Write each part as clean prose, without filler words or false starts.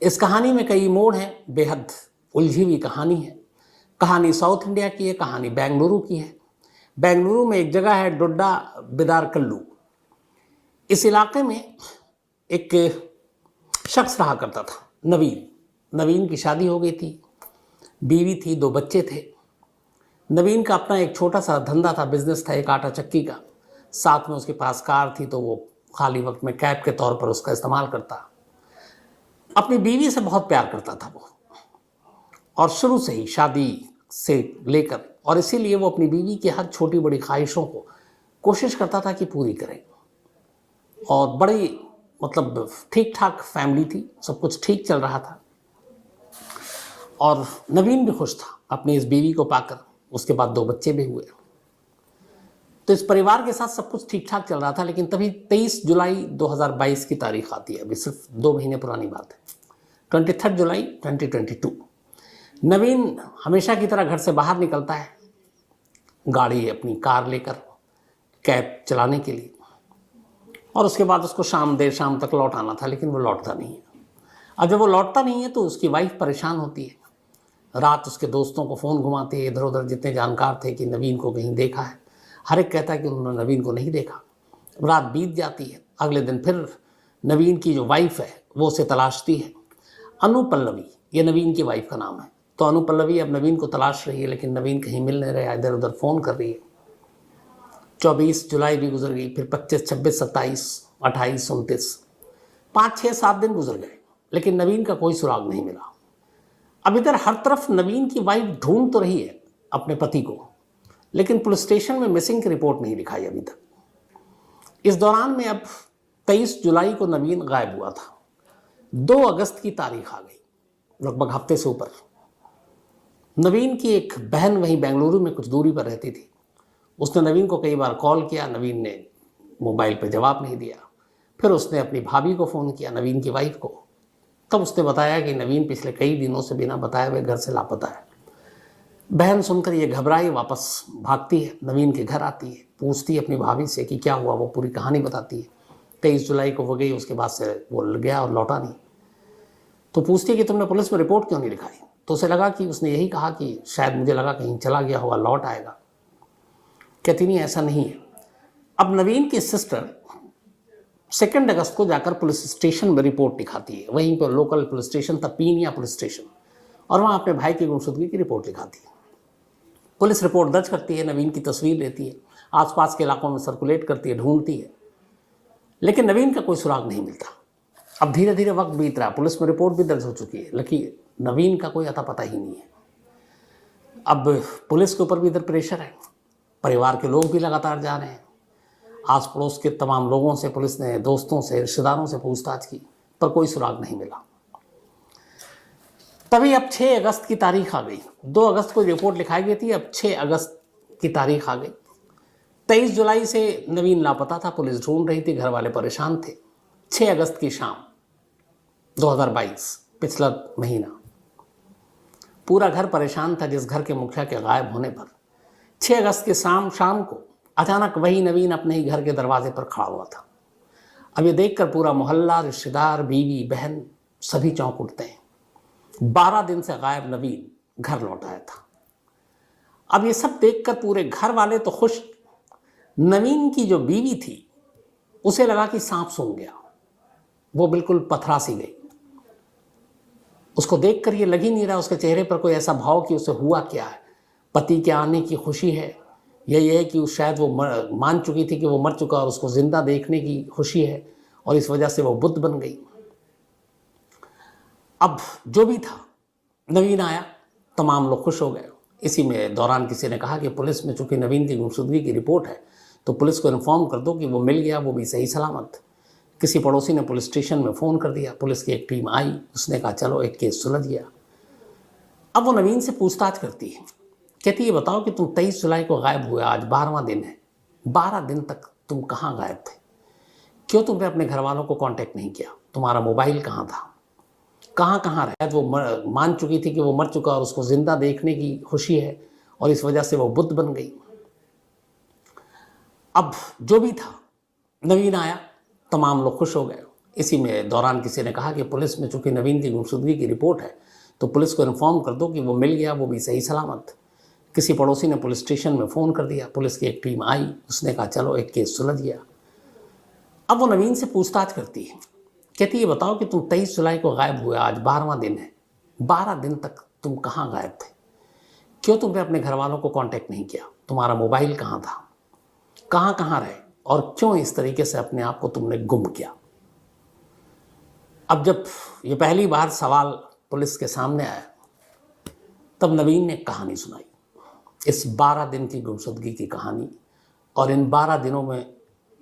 इस कहानी में कई मोड़ हैं, बेहद उलझी हुई कहानी है। कहानी साउथ इंडिया की है, कहानी बेंगलुरु की है। बेंगलुरु में एक जगह है डोड्डा बिदारकल्लू। इस इलाके में एक शख्स रहा करता था, नवीन। नवीन की शादी हो गई थी, बीवी थी, 2 बच्चे थे। नवीन का अपना एक छोटा सा धंधा था, बिजनेस था, एक आटा चक्की का। साथ में उसके पास कार थी, तो वो खाली वक्त में कैब के तौर पर उसका इस्तेमाल करता। अपनी बीवी से बहुत प्यार करता था वो, और शुरू से ही शादी से लेकर, और इसीलिए वो अपनी बीवी की हर छोटी बड़ी ख्वाहिशों को कोशिश करता था कि पूरी करे। और बड़ी मतलब ठीक ठाक फैमिली थी, सब कुछ ठीक चल रहा था, और नवीन भी खुश था अपनी इस बीवी को पाकर। उसके बाद 2 बच्चे भी हुए। तो इस परिवार के साथ सब कुछ ठीक ठाक चल रहा था। लेकिन तभी 23 जुलाई 2022 की तारीख आती है, अभी सिर्फ 2 महीने पुरानी बात है, 23 जुलाई 2022। नवीन हमेशा की तरह घर से बाहर निकलता है, गाड़ी अपनी कार लेकर, कैब चलाने के लिए। और उसके बाद उसको देर शाम तक लौट आना था, लेकिन वो लौटता नहीं है। अब जब वो लौटता नहीं है तो उसकी वाइफ परेशान होती है। रात उसके दोस्तों को फ़ोन घुमाती है, इधर उधर जितने जानकार थे, कि नवीन को कहीं देखा है। हर एक कहता है कि उन्होंने नवीन को नहीं देखा। रात बीत जाती है। अगले दिन फिर नवीन की जो वाइफ है वो उसे तलाशती है। अनु पल्लवी, ये नवीन की वाइफ का नाम है। तो अनु पल्लवी अब नवीन को तलाश रही है, लेकिन नवीन कहीं मिल नहीं रहा, इधर उधर फ़ोन कर रही है। 24 जुलाई भी गुजर गई, फिर 25, 26, 27, 28, 29, 5, 6, 7 दिन गुजर गए, लेकिन नवीन का कोई सुराग नहीं मिला। अब इधर हर तरफ नवीन की वाइफ ढूंढ तो रही है अपने पति को, लेकिन पुलिस स्टेशन में मिसिंग की रिपोर्ट नहीं लिखाई अभी तक। इस दौरान में अब 23 जुलाई को नवीन गायब हुआ था। 2 अगस्त की तारीख आ गई, लगभग हफ्ते से ऊपर। नवीन की एक बहन वहीं बेंगलुरु में कुछ दूरी पर रहती थी। उसने नवीन को कई बार कॉल किया, नवीन ने मोबाइल पर जवाब नहीं दिया। फिर उसने अपनी भाभी को फ़ोन किया, नवीन की वाइफ को। तब उसने बताया कि नवीन पिछले कई दिनों से बिना बताए हुए घर से लापता है। बहन सुनकर ये घबराई, वापस भागती है, नवीन के घर आती है, पूछती है अपनी भाभी से कि क्या हुआ। वो पूरी कहानी बताती है। 23 जुलाई को वो गई, उसके बाद से वो गया और लौटा नहीं। तो पूछती है कि तुमने पुलिस में रिपोर्ट क्यों नहीं लिखाई। तो उसे लगा कि उसने यही कहा कि शायद मुझे लगा कहीं चला गया होगा, लौट आएगा। कहती नहीं, ऐसा नहीं है। अब नवीन की सिस्टर 2 अगस्त को जाकर पुलिस स्टेशन में रिपोर्ट लिखाती है। वहीं पर लोकल पुलिस स्टेशन था, पीनिया पुलिस स्टेशन, और वहाँ अपने भाई की गुमशुदगी की रिपोर्ट लिखाती है। पुलिस रिपोर्ट दर्ज करती है, नवीन की तस्वीर लेती है, आसपास के इलाकों में सर्कुलेट करती है, ढूंढती है, लेकिन नवीन का कोई सुराग नहीं मिलता। अब धीरे धीरे वक्त बीत रहा है, पुलिस में रिपोर्ट भी दर्ज हो चुकी है, लेकिन नवीन का कोई अता पता ही नहीं है। अब पुलिस के ऊपर भी इधर प्रेशर है, परिवार के लोग भी लगातार जा रहे हैं। आस पड़ोस के तमाम लोगों से पुलिस ने, दोस्तों से, रिश्तेदारों से पूछताछ की, पर कोई सुराग नहीं मिला। तभी अब 6 अगस्त की तारीख आ गई। 2 अगस्त को रिपोर्ट लिखाई गई थी, अब 6 अगस्त की तारीख आ गई। 23 जुलाई से नवीन लापता था, पुलिस ढूंढ रही थी, घर वाले परेशान थे। 6 अगस्त की शाम 2022, पिछला महीना, पूरा घर परेशान था जिस घर के मुखिया के गायब होने पर। 6 अगस्त के शाम को अचानक वही नवीन अपने ही घर के दरवाजे पर खड़ा हुआ था। अब ये देखकर पूरा मोहल्ला, रिश्तेदार, बीवी, बहन सभी चौंक उठते हैं। 12 दिन से गायब नवीन घर लौट आया था। अब ये सब देखकर पूरे घर वाले तो खुश। नवीन की जो बीवी थी उसे लगा कि सांप सूंघ गया, वो बिल्कुल पथरा सी गई। उसको देखकर ये लग ही नहीं रहा, उसके चेहरे पर कोई ऐसा भाव कि उसे हुआ क्या है। पति के आने की खुशी है, या ये है कि शायद वो मान चुकी थी कि वो मर चुका और उसको जिंदा देखने की खुशी है, और इस वजह से वो बुद्ध बन गई। अब जो भी था, नवीन आया, तमाम लोग खुश हो गए। इसी में दौरान किसी ने कहा कि पुलिस में चूंकि नवीन की गुमशुदगी की रिपोर्ट है, तो पुलिस को इन्फॉर्म कर दो कि वो मिल गया, वो भी सही सलामत। किसी पड़ोसी ने पुलिस स्टेशन में फ़ोन कर दिया, पुलिस की एक टीम आई, उसने कहा चलो एक केस सुलझ गया। अब वो नवीन से पूछताछ करती है, कहती है बताओ कि तुम 23 जुलाई को गायब हुए, आज 12वां दिन है, 12 दिन तक तुम कहाँ गायब थे? क्यों तुमने अपने घर वालों को कांटेक्ट नहीं किया? तुम्हारा मोबाइल कहाँ था? कहाँ कहाँ रहा? वो मान चुकी थी कि वो मर चुका और उसको जिंदा देखने की खुशी है, और इस वजह से वो बुद्ध बन गई। अब जो भी था, नवीन आया, तमाम लोग खुश हो गए। इसी में दौरान किसी ने कहा कि पुलिस में चूंकि नवीन की गुमशुदगी की रिपोर्ट है तो पुलिस को इन्फॉर्म कर दो कि वो मिल गया, वो भी सही सलामत। किसी पड़ोसी ने पुलिस स्टेशन में फ़ोन कर दिया, पुलिस की एक टीम आई, उसने कहा चलो एक केस सुलझ गया। अब वो नवीन से पूछताछ करती है, कहती है बताओ कि तुम 23 जुलाई को गायब हुए, आज 12वां दिन है, 12 दिन तक तुम कहाँ गायब थे? क्यों तुमने अपने घर वालों को कांटेक्ट नहीं किया? तुम्हारा मोबाइल कहाँ था? कहाँ कहाँ रहे? और क्यों इस तरीके से अपने आप को तुमने गुम किया? अब जब ये पहली बार सवाल पुलिस के सामने आया तब नवीन ने कहानी सुनाई, इस 12 दिन की गुमशुदगी की कहानी, और इन 12 दिनों में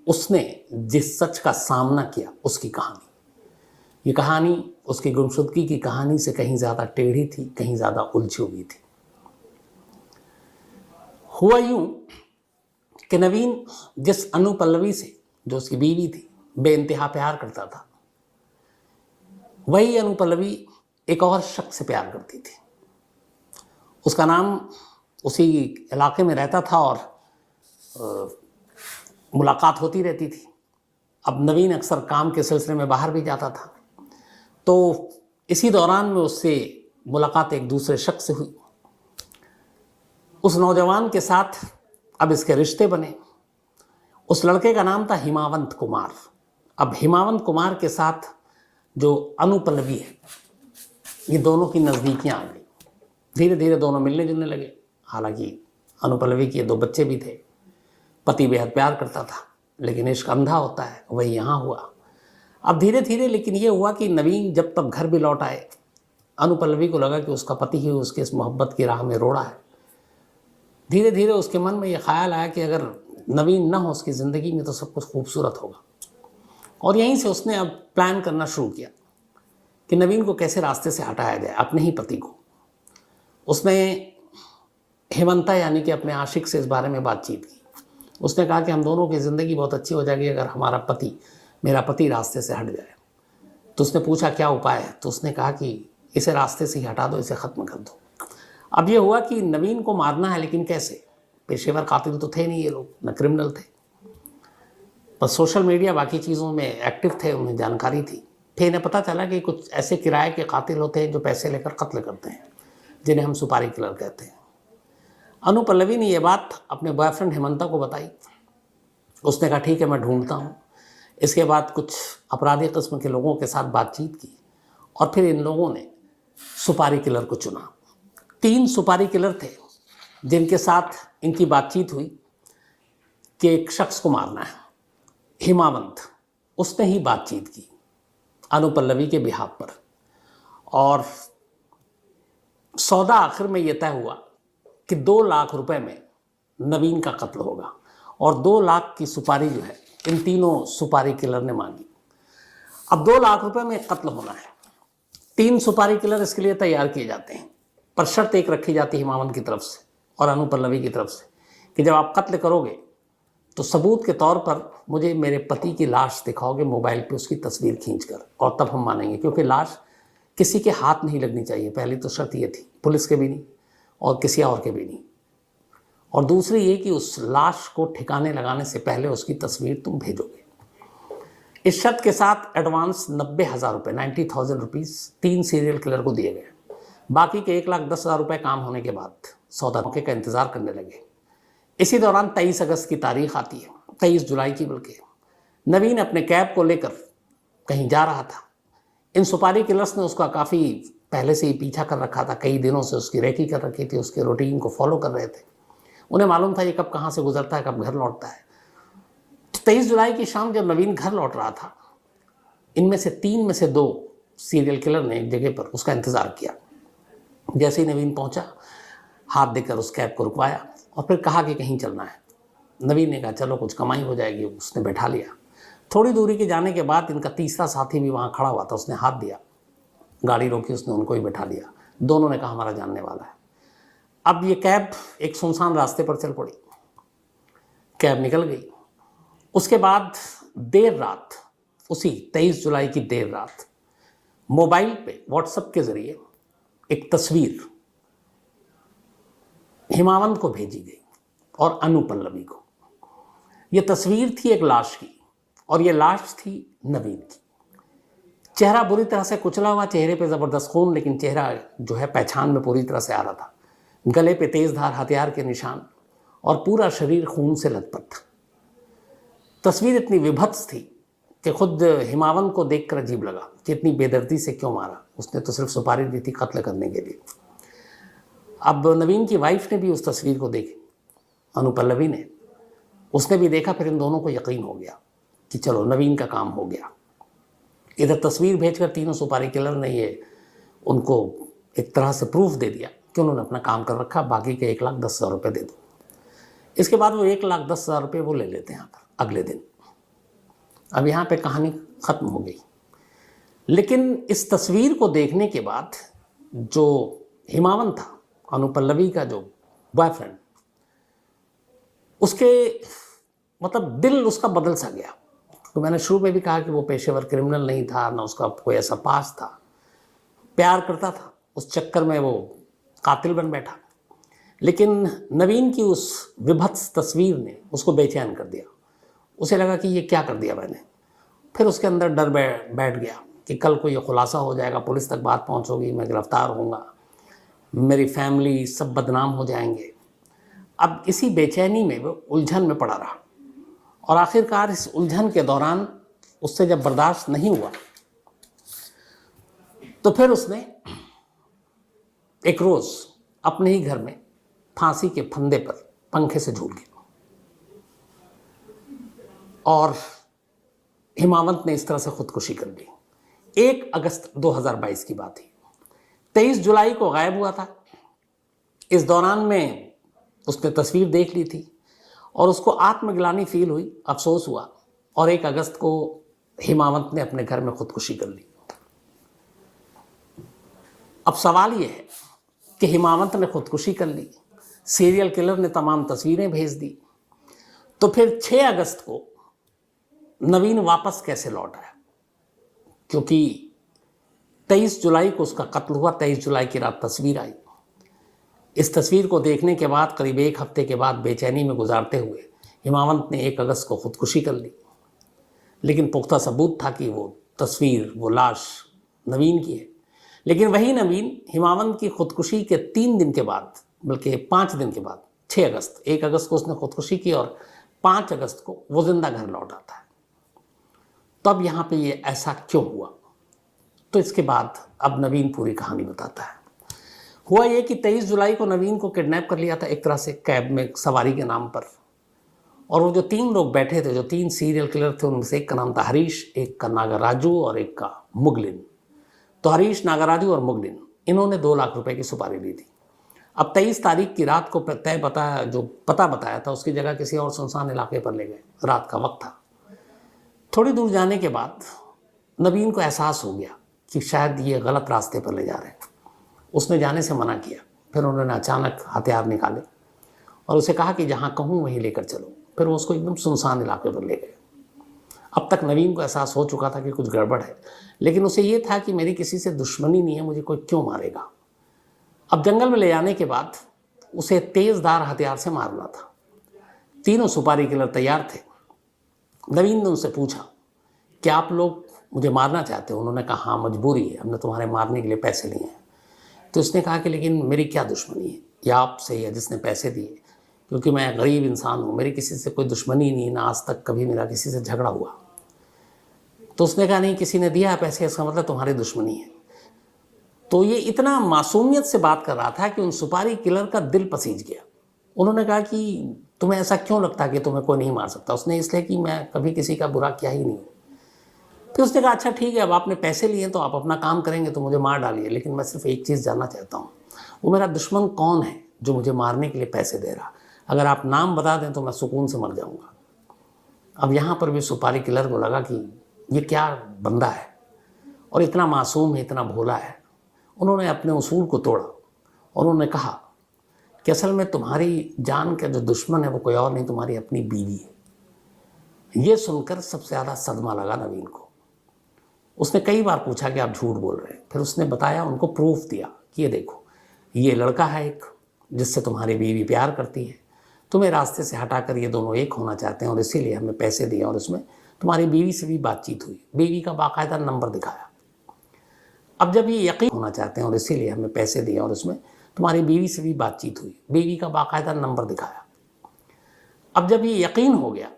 उसने जिस सच का सामना किया उसकी कहानी। ये कहानी उसकी गुमशुदगी की कहानी से कहीं ज़्यादा टेढ़ी थी, कहीं ज़्यादा उलझी हुई थी। हुआ यूं कि नवीन जिस अनु पल्लवी से, जो उसकी बीवी थी, बेइंतहा प्यार करता था, वही अनु पल्लवी एक और शख्स से प्यार करती थी। उसका नाम उसी इलाके में रहता था और मुलाकात होती रहती थी। अब नवीन अक्सर काम के सिलसिले में बाहर भी जाता था, तो इसी दौरान में उससे मुलाकात एक दूसरे शख्स से हुई। उस नौजवान के साथ अब इसके रिश्ते बने। उस लड़के का नाम था हिमावंत कुमार। अब हिमावंत कुमार के साथ जो अनु पल्लवी है, ये दोनों की नज़दीकियाँ आ गई। धीरे धीरे दोनों मिलने जुलने लगे। हालांकि अनु पल्लवी के 2 बच्चे भी थे। पति बेहद प्यार करता था, लेकिन इश्क अंधा होता है, वही यहाँ हुआ। अब धीरे धीरे लेकिन ये हुआ कि नवीन जब तब घर भी लौट आए, अनु पल्लवी को लगा कि उसका पति ही उसके इस मोहब्बत की राह में रोड़ा है। धीरे धीरे उसके मन में ये ख्याल आया कि अगर नवीन ना हो उसकी ज़िंदगी में तो सब कुछ खूबसूरत होगा। और यहीं से उसने अब प्लान करना शुरू किया कि नवीन को कैसे रास्ते से हटाया जाए, अपने ही पति को। उसने हेमंता यानी कि अपने आशिक से इस बारे में बातचीत की। उसने कहा कि हम दोनों की ज़िंदगी बहुत अच्छी हो जाएगी अगर मेरा पति रास्ते से हट जाए। तो उसने पूछा क्या उपाय है? तो उसने कहा कि इसे रास्ते से ही हटा दो, इसे ख़त्म कर दो। अब ये हुआ कि नवीन को मारना है, लेकिन कैसे? पेशेवर कातिल तो थे नहीं ये लोग, न क्रिमिनल थे, बस सोशल मीडिया बाकी चीज़ों में एक्टिव थे, उन्हें जानकारी थी। फिर इन्हें पता चला कि कुछ ऐसे किराए के कातिल होते हैं जो पैसे लेकर कत्ल करते हैं, जिन्हें हम सुपारी किलर कहते हैं। अनु पल्लवी ने यह बात अपने बॉयफ्रेंड हेमंता को बताई। उसने कहा ठीक है मैं ढूंढता हूँ। इसके बाद कुछ अपराधी किस्म के लोगों के साथ बातचीत की और फिर इन लोगों ने सुपारी किलर को चुना। 3 सुपारी किलर थे जिनके साथ इनकी बातचीत हुई कि एक शख्स को मारना है। हिमावंत, उसने ही बातचीत की अनु पल्लवी के बिहाफ पर, और सौदा आखिर में यह तय हुआ कि 2 लाख रुपए में नवीन का कत्ल होगा, और 2 लाख की सुपारी जो है इन तीनों सुपारी किलर ने मांगी। अब 2 लाख रुपए में कत्ल होना है। 3 सुपारी किलर इसके लिए तैयार किए जाते हैं, पर शर्त एक रखी जाती है हिमावंत की तरफ से और अनु पल्लवी की तरफ से कि जब आप कत्ल करोगे तो सबूत के तौर पर मुझे मेरे पति की लाश दिखाओगे मोबाइल पे उसकी तस्वीर खींचकर, और तब हम मानेंगे, क्योंकि लाश किसी के हाथ नहीं लगनी चाहिए। पहली तो शर्त ये थी, पुलिस के भी नहीं और किसी और के भी नहीं। और दूसरी ये कि उस लाश को ठिकाने लगाने से पहले उसकी तस्वीर तुम भेजोगे। इस शर्त के साथ एडवांस 90,000 रुपये, 90,000 रुपीज़ 3 सीरियल किलर को दिए गए। बाकी के 1,10,000 रुपये काम होने के बाद सौदा मौके का इंतज़ार करने लगे। इसी दौरान 23 अगस्त की तारीख आती है, 23 जुलाई की बल्कि। नवीन अपने कैब को लेकर कहीं जा रहा था। इन सुपारी किलर्स ने उसका काफ़ी पहले से ही पीछा कर रखा था, कई दिनों से उसकी रेकी कर रखी थी, उसके रूटीन को फॉलो कर रहे थे। उन्हें मालूम था ये कब कहाँ से गुजरता है, कब घर लौटता है। 23 जुलाई की शाम जब नवीन घर लौट रहा था, इनमें से 3 में से 2 सीरियल किलर ने एक जगह पर उसका इंतज़ार किया। जैसे ही नवीन पहुंचा, हाथ देकर उस कैब को रुकवाया और फिर कहा कि कहीं चलना है। नवीन ने कहा चलो कुछ कमाई हो जाएगी, उसने बैठा लिया। थोड़ी दूरी के जाने के बाद इनका तीसरा साथी भी वहाँ खड़ा हुआ था, उसने हाथ दिया, गाड़ी रोकी, उसने उनको ही बैठा लिया। दोनों ने कहा हमारा जानने वाला है। अब ये कैब एक सुनसान रास्ते पर चल पड़ी, कैब निकल गई। उसके बाद देर रात, उसी 23 जुलाई की देर रात, मोबाइल पे व्हाट्सएप के जरिए एक तस्वीर हिमावंत को भेजी गई और अनु पल्लवी को। यह तस्वीर थी एक लाश की, और यह लाश थी नवीन की। चेहरा बुरी तरह से कुचला हुआ, चेहरे पे ज़बरदस्त खून, लेकिन चेहरा जो है पहचान में पूरी तरह से आ रहा था। गले पे तेज़धार हथियार के निशान और पूरा शरीर खून से लथपथ था। तस्वीर इतनी विभत्स थी कि खुद हिमावंत को देखकर अजीब लगा कि इतनी बेदर्दी से क्यों मारा। उसने तो सिर्फ सुपारी दी थी कत्ल करने के लिए। अब नवीन की वाइफ ने भी उस तस्वीर को देखी, अनुपल्लवी ने, उसने भी देखा। फिर इन दोनों को यकीन हो गया कि चलो नवीन का काम हो गया। इधर तस्वीर भेजकर तीनों सुपारी किलर ने ये उनको एक तरह से प्रूफ दे दिया कि उन्होंने अपना काम कर रखा, बाकी के 1,10,000 रुपये दे दो। इसके बाद वो 1,10,000 रुपये वो ले लेते हैं आकर अगले दिन। अब यहाँ पे कहानी ख़त्म हो गई। लेकिन इस तस्वीर को देखने के बाद जो हिमावंत था, अनुपल्लवी का जो बॉयफ्रेंड, उसके मतलब दिल उसका बदल सा गया। तो मैंने शुरू में भी कहा कि वो पेशेवर क्रिमिनल नहीं था, ना उसका कोई ऐसा पास था, प्यार करता था, उस चक्कर में वो कातिल बन बैठा। लेकिन नवीन की उस विभत्स तस्वीर ने उसको बेचैन कर दिया। उसे लगा कि ये क्या कर दिया मैंने। फिर उसके अंदर डर बैठ गया कि कल को ये खुलासा हो जाएगा, पुलिस तक बात पहुंचोगी, मैं गिरफ्तार होऊंगा, मेरी फैमिली सब बदनाम हो जाएंगे। अब इसी बेचैनी में वो उलझन में पड़ा रहा और आखिरकार इस उलझन के दौरान उससे जब बर्दाश्त नहीं हुआ तो फिर उसने एक रोज़ अपने ही घर में फांसी के फंदे पर पंखे से झूल गया। और हिमावंत ने इस तरह से खुदकुशी कर ली। 1 अगस्त 2022 की बात है। 23 जुलाई को गायब हुआ था। इस दौरान में उसने तस्वीर देख ली थी और उसको आत्मग्लानि फील हुई, अफसोस हुआ, और 1 अगस्त को हिमावंत ने अपने घर में खुदकुशी कर ली। अब सवाल यह है कि हिमावंत ने खुदकुशी कर ली, सीरियल किलर ने तमाम तस्वीरें भेज दी, तो फिर 6 अगस्त को नवीन वापस कैसे लौट आया? क्योंकि 23 जुलाई को उसका कत्ल हुआ, 23 जुलाई की रात तस्वीर आई। इस तस्वीर को देखने के बाद करीब 1 हफ्ते के बाद बेचैनी में गुजारते हुए हिमावंत ने 1 अगस्त को खुदकुशी कर ली। लेकिन पुख्ता सबूत था कि वो तस्वीर, वो लाश नवीन की है। लेकिन वही नवीन हिमावंत की खुदकुशी के 3 दिन के बाद, बल्कि 5 दिन के बाद, 6 अगस्त, 1 अगस्त को उसने खुदकुशी की और 5 अगस्त को वो जिंदा घर लौट आता है। तो अब यहाँ पे ये ऐसा क्यों हुआ? तो इसके बाद अब नवीन पूरी कहानी बताता है। हुआ ये कि 23 जुलाई को नवीन को किडनैप कर लिया था एक तरह से, कैब में सवारी के नाम पर। और वो जो 3 लोग बैठे थे, जो 3 सीरियल किलर थे, उनमें से एक का नाम था हरीश, एक का नागराजू और एक का मुगलिन। तो हरीश, नागराजू और मुगलिन, इन्होंने 2 लाख रुपए की सुपारी ली थी। अब 23 तारीख की रात को जो पता बताया था उसकी जगह किसी और सुनसान इलाके पर ले गए। रात का वक्त था। थोड़ी दूर जाने के बाद नवीन को एहसास हो गया कि शायद ये गलत रास्ते पर ले जा रहे हैं। उसने जाने से मना किया। फिर उन्होंने अचानक हथियार निकाले और उसे कहा कि जहाँ कहूँ वहीं लेकर चलो। फिर वो उसको एकदम सुनसान इलाके पर ले गए। अब तक नवीन को एहसास हो चुका था कि कुछ गड़बड़ है, लेकिन उसे ये था कि मेरी किसी से दुश्मनी नहीं है, मुझे कोई क्यों मारेगा। अब जंगल में ले जाने के बाद उसे तेज़धार हथियार से मारना था। तीनों सुपारी किलर तैयार थे। नवीन ने उनसे पूछा कि आप लोग मुझे मारना चाहते हो? उन्होंने कहा हाँ, मजबूरी है, हमने तुम्हारे मारने के लिए पैसे लिए हैं। तो उसने कहा कि लेकिन मेरी क्या दुश्मनी है, या आपसे या जिसने पैसे दिए, क्योंकि मैं गरीब इंसान हूँ, मेरी किसी से कोई दुश्मनी नहीं, ना आज तक कभी मेरा किसी से झगड़ा हुआ। तो उसने कहा नहीं, किसी ने दिया पैसे, इसका मतलब तुम्हारी दुश्मनी है। तो ये इतना मासूमियत से बात कर रहा था कि उन सुपारी किलर का दिल पसीज गया। उन्होंने कहा कि तुम्हें ऐसा क्यों लगता है कि तुम्हें कोई नहीं मार सकता? उसने इसलिए कि मैं कभी किसी का बुरा किया ही नहीं। फिर उसने कहा अच्छा ठीक है, अब आपने पैसे लिए तो आप अपना काम करेंगे तो मुझे मार डालिए, लेकिन मैं सिर्फ एक चीज़ जानना चाहता हूँ, वो मेरा दुश्मन कौन है जो मुझे मारने के लिए पैसे दे रहा? अगर आप नाम बता दें तो मैं सुकून से मर जाऊँगा। अब यहाँ पर भी सुपारी किलर को लगा कि ये क्या बंदा है और इतना मासूम है, इतना भोला है। उन्होंने अपने उसूल को तोड़ा और उन्होंने कहा कि असल में तुम्हारी जान का जो दुश्मन है वो कोई और नहीं, तुम्हारी अपनी बीवी है। ये सुनकर सबसे ज़्यादा सदमा लगा नवीन को। उसने कई बार पूछा कि आप झूठ बोल रहे हैं। फिर उसने बताया, उनको प्रूफ दिया कि ये देखो, ये लड़का है एक जिससे तुम्हारी बीवी प्यार करती है, तुम्हें रास्ते से हटाकर ये दोनों एक होना चाहते हैं और इसीलिए हमें पैसे दिए और उसमें तुम्हारी बीवी से भी बातचीत हुई। बीवी का बाकायदा नंबर दिखाया अब जब ये यकीन होना चाहते हैं और इसीलिए हमें पैसे दिए और इसमें तुम्हारी बीवी से भी बातचीत हुई, बीवी का बाकायदा नंबर दिखाया। अब जब ये यकीन हो गया,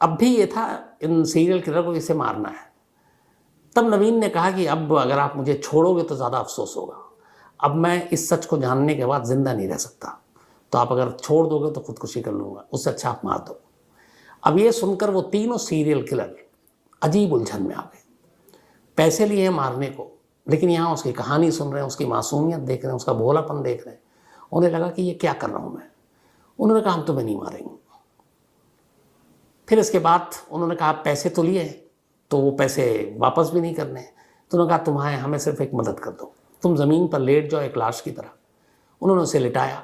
अब भी ये था इन सीरियल किलर को इसे मारना है, तब नवीन ने कहा कि अब अगर आप मुझे छोड़ोगे तो ज़्यादा अफसोस होगा, अब मैं इस सच को जानने के बाद ज़िंदा नहीं रह सकता, तो आप अगर छोड़ दोगे तो खुदकुशी कर लूँगा, उससे अच्छा आप मार दो। अब ये सुनकर वो तीनों सीरियल किलर अजीब उलझन में आ गए। पैसे लिए हैं मारने को, लेकिन यहाँ उसकी कहानी सुन रहे हैं, उसकी मासूमियत देख रहे हैं, उसका भोलापन देख रहे हैं। उन्हें लगा कि ये क्या कर रहा हूँ मैं। उन्होंने कहा हम तुम्हें नहीं मारेंगे। फिर इसके बाद उन्होंने कहा पैसे तो लिए, तो वो पैसे वापस भी नहीं करने। तो उन्होंने कहा तुम्हारे हमें सिर्फ एक मदद कर दो, तुम ज़मीन पर लेट जाओ एक लाश की तरह। उन्होंने उसे लिटाया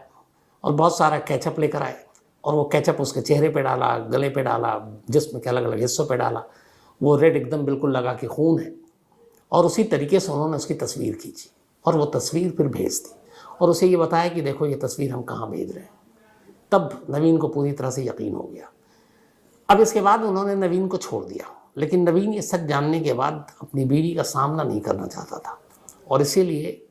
और बहुत सारा केचप लेकर आए और वो केचप उसके चेहरे पे डाला, गले पे डाला, जिस्म के अलग अलग हिस्सों पे डाला। वो रेड एकदम बिल्कुल लगा कि खून है। और उसी तरीके से उन्होंने उसकी तस्वीर खींची और वो तस्वीर फिर भेज दी और उसे ये बताया कि देखो ये तस्वीर हम कहाँ भेज रहे हैं। तब नवीन को पूरी तरह से यकीन हो गया। अब इसके बाद उन्होंने नवीन को छोड़ दिया, लेकिन नवीन ये सच जानने के बाद अपनी बीवी का सामना नहीं करना चाहता था और इसीलिए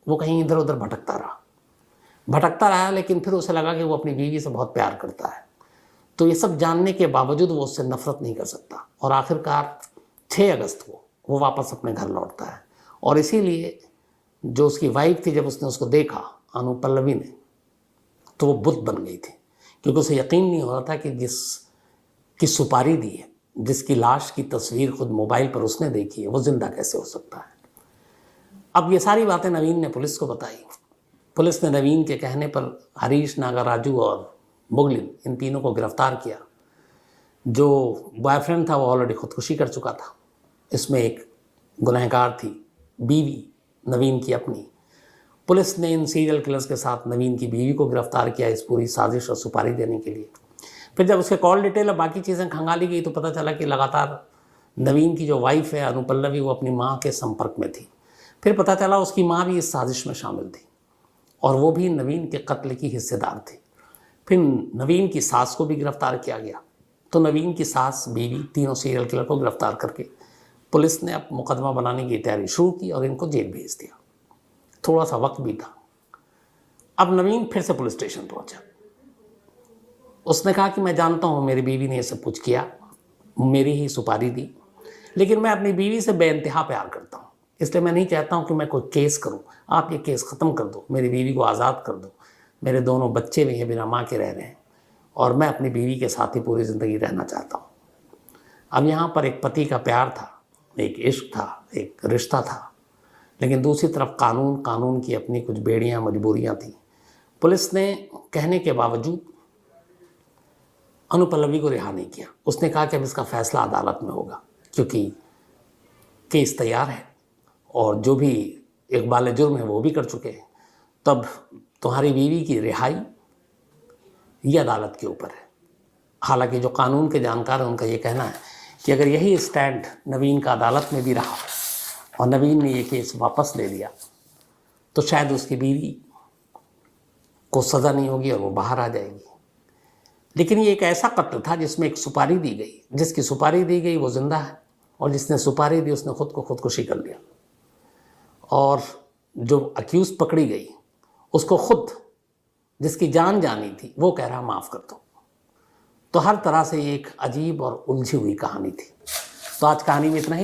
वो कहीं इधर उधर भटकता रहा। लेकिन फिर उसे लगा कि वो अपनी बीवी से बहुत प्यार करता है, तो ये सब जानने के बावजूद वो उससे नफरत नहीं कर सकता और आखिरकार 6 अगस्त को वो वापस अपने घर लौटता है। और इसीलिए जो उसकी वाइफ थी, जब उसने उसको देखा अनु पल्लवी ने, तो वो बुत बन गई थी, क्योंकि उसे यकीन नहीं हो रहा था कि जिसकी सुपारी दी है, जिसकी लाश की तस्वीर खुद मोबाइल पर उसने देखी है, वो जिंदा कैसे हो सकता है। अब ये सारी बातें नवीन ने पुलिस को बताई। पुलिस ने नवीन के कहने पर हरीश, नागाराजू और मुगलिन, इन तीनों को गिरफ्तार किया। जो बॉयफ्रेंड था वो ऑलरेडी खुदकुशी कर चुका था। इसमें एक गुनहगार थी बीवी नवीन की अपनी। पुलिस ने इन सीरियल किलर्स के साथ नवीन की बीवी को गिरफ्तार किया इस पूरी साजिश और सुपारी देने के लिए। फिर जब उसके कॉल डिटेल और बाकी चीज़ें खंगाली गई तो पता चला कि लगातार नवीन की जो वाइफ है अनु पल्लवी, वो अपनी माँ के संपर्क में थी। फिर पता चला उसकी माँ भी इस साजिश में शामिल थी और वो भी नवीन के कत्ल की हिस्सेदार थी। फिर नवीन की सास को भी गिरफ्तार किया गया। तो नवीन की सास, बीवी, तीनों सीरियल किलर को गिरफ्तार करके पुलिस ने अब मुकदमा बनाने की तैयारी शुरू की और इनको जेल भेज दिया। थोड़ा सा वक्त भी था। अब नवीन फिर से पुलिस स्टेशन पहुंचा। उसने कहा कि मैं जानता हूं मेरी बीवी ने ये सब कुछ किया, मेरी ही सुपारी दी, लेकिन मैं अपनी बीवी से बेइंतहा प्यार करता हूं, इसलिए मैं नहीं चाहता हूं कि मैं कोई केस करूं। आप ये केस ख़त्म कर दो, मेरी बीवी को आज़ाद कर दो। मेरे दोनों बच्चे भी हैं, बिना माँ के रह रहे हैं और मैं अपनी बीवी के साथ ही पूरी ज़िंदगी रहना चाहता हूँ। अब यहाँ पर एक पति का प्यार था, एक इश्क था, एक रिश्ता था, लेकिन दूसरी तरफ कानून की अपनी कुछ बेड़ियाँ, मजबूरियाँ थीं। पुलिस ने कहने के बावजूद अनु पल्लवी को रिहा नहीं किया। उसने कहा कि अब इसका फैसला अदालत में होगा, क्योंकि केस तैयार है और जो भी इकबाल जुर्म है वो भी कर चुके हैं। तब तुम्हारी बीवी की रिहाई ये अदालत के ऊपर है। हालांकि जो कानून के जानकार हैं उनका ये कहना है कि अगर यही स्टैंड नवीन का अदालत में भी रहा और नवीन ने ये केस वापस ले लिया तो शायद उसकी बीवी को सज़ा नहीं होगी और वो बाहर आ जाएगी। लेकिन ये एक ऐसा कत्ल था जिसमें एक सुपारी दी गई, जिसकी सुपारी दी गई वो जिंदा है और जिसने सुपारी दी उसने खुद को खुदकुशी कर लिया। और जो अक्यूज पकड़ी गई उसको खुद जिसकी जान जानी थी वो कह रहा माफ़ कर दो। तो हर तरह से ये एक अजीब और उलझी हुई कहानी थी। तो आज कहानी में इतना ही।